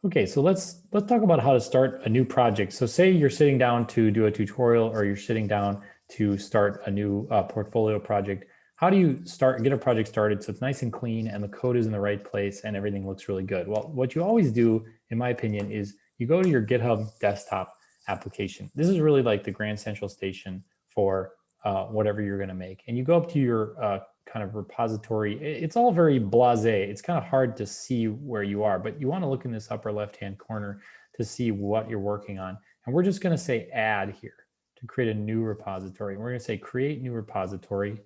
Okay, so let's talk about how to start a new project. So say you're sitting down to do a tutorial or you're sitting down to start a new portfolio project. How do you get a project started so it's nice and clean and the code is in the right place and everything looks really good? Well, what you always do, in my opinion, is you go to your GitHub desktop application. This is really like the Grand Central Station for whatever you're going to make. And you go up to your kind of repository. It's all very blasé. It's kind of hard to see where you are, but you want to look in this upper left-hand corner to see what you're working on. And we're just going to say add here to create a new repository. We're going to say create new repository.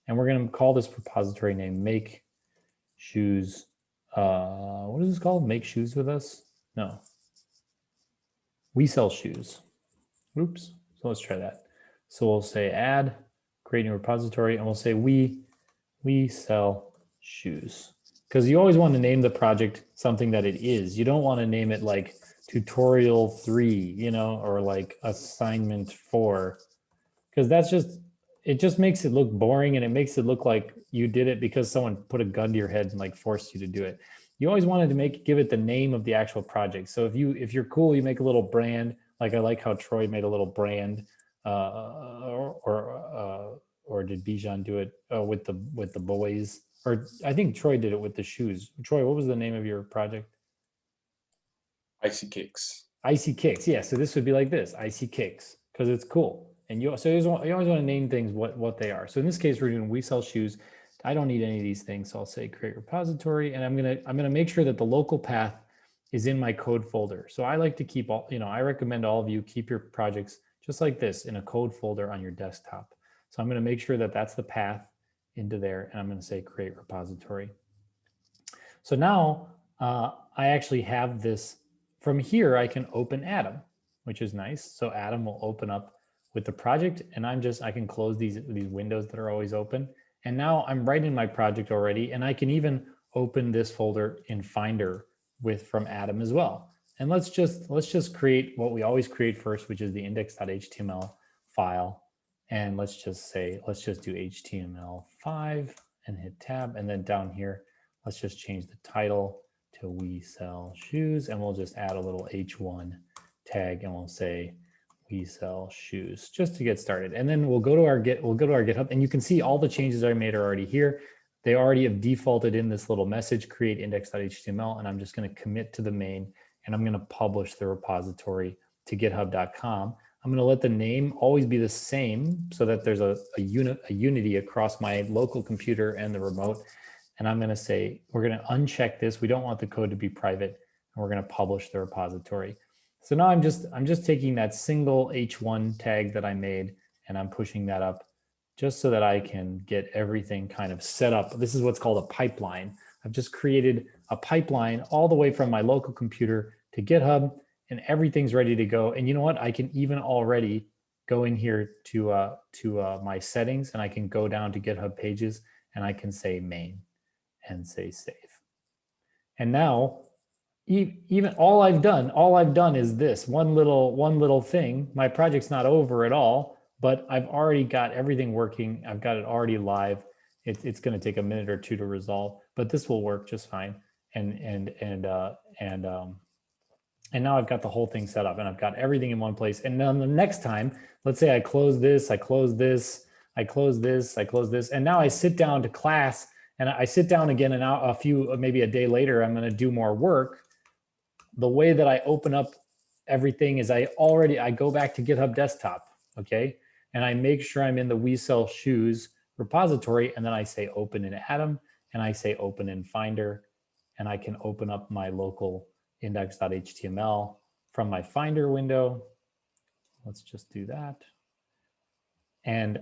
And we're going to call this repository name make shoes. What is this called? Make shoes with us? No. We sell shoes. Oops. So let's try that. So we'll say add, create new repository, and we'll say we sell shoes. Because you always want to name the project something that it is. You don't want to name it like tutorial 3, you know, or like assignment 4. Because it just makes it look boring and it makes it look like you did it because someone put a gun to your head and like forced you to do it. You always wanted to give it the name of the actual project. So if you're cool, you make a little brand. Like I like how Troy made a little brand, or did Bijan do it with the boys? Or I think Troy did it with the shoes. Troy, what was the name of your project? Icy Kicks. Icy Kicks. Yeah. So this would be like this, Icy Kicks, because it's cool. And you always want to name things what they are. So in this case, we're doing we sell shoes. I don't need any of these things. So I'll say create repository, and I'm gonna make sure that the local path is in my code folder. So I like to keep all, I recommend all of you keep your projects just like this in a code folder on your desktop. So I'm going to make sure that that's the path into there, and I'm going to say create repository. So now I actually have this. From here, I can open Atom, which is nice. So Atom will open up with the project, and I can close these windows that are always open. And now I'm right in my project already, and I can even open this folder in Finder from Atom as well. And let's just create what we always create first, which is the index.html file. And let's just do HTML5 and hit tab. And then down here, let's just change the title to we sell shoes. And we'll just add a little H1 tag and we'll say we sell shoes just to get started. And then we'll go to our GitHub, and you can see all the changes I made are already here. They already have defaulted in this little message, create index.html, and I'm just going to commit to the main, and I'm going to publish the repository to github.com. I'm going to let the name always be the same so that there's a unity across my local computer and the remote. And I'm going to say, we're going to uncheck this. We don't want the code to be private, and we're going to publish the repository. So now I'm just taking that single H1 tag that I made, and I'm pushing that up just so that I can get everything kind of set up. This is what's called a pipeline. I've just created a pipeline all the way from my local computer to GitHub, and everything's ready to go. And you know what? I can even already go in here to my settings, and I can go down to GitHub pages, and I can say main and say save. And now, even all I've done is this one little thing. My project's not over at all, but I've already got everything working. I've got it already live. It's going to take a minute or two to resolve, but this will work just fine. And now I've got the whole thing set up, and I've got everything in one place. And then the next time, let's say I close this, I close this, I close this, I close this, and now I sit down to class, and I sit down again, and now maybe a day later, I'm going to do more work. The way that I open up everything is I go back to GitHub desktop, okay? And I make sure I'm in the we sell shoes repository, and then I say open in Atom, and I say open in Finder, and I can open up my local index.html from my Finder window. Let's just do that. And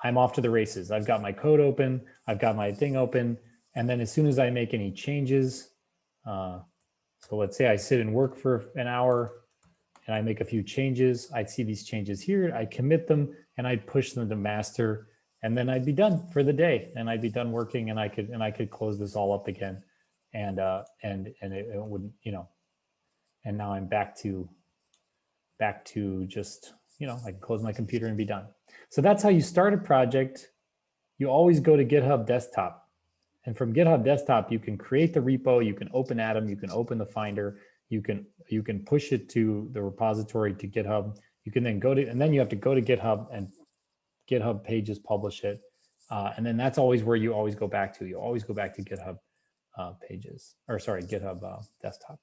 I'm off to the races. I've got my code open, I've got my thing open, and then as soon as I make any changes, so let's say I sit and work for an hour and I make a few changes, I'd see these changes here, I commit them, and I'd push them to master, and then I'd be done for the day, and I'd be done working, and I could close this all up again, and it wouldn't, and now I'm back to just, I can close my computer and be done. So that's how you start a project. You always go to GitHub desktop. And from GitHub desktop, you can create the repo, you can open Atom, you can open the Finder, you can push it to the repository to GitHub. You can then go to, and then you have to go to GitHub and GitHub pages publish it. And then that's always where you always go back to. You always go back to GitHub pages, or sorry, GitHub desktop.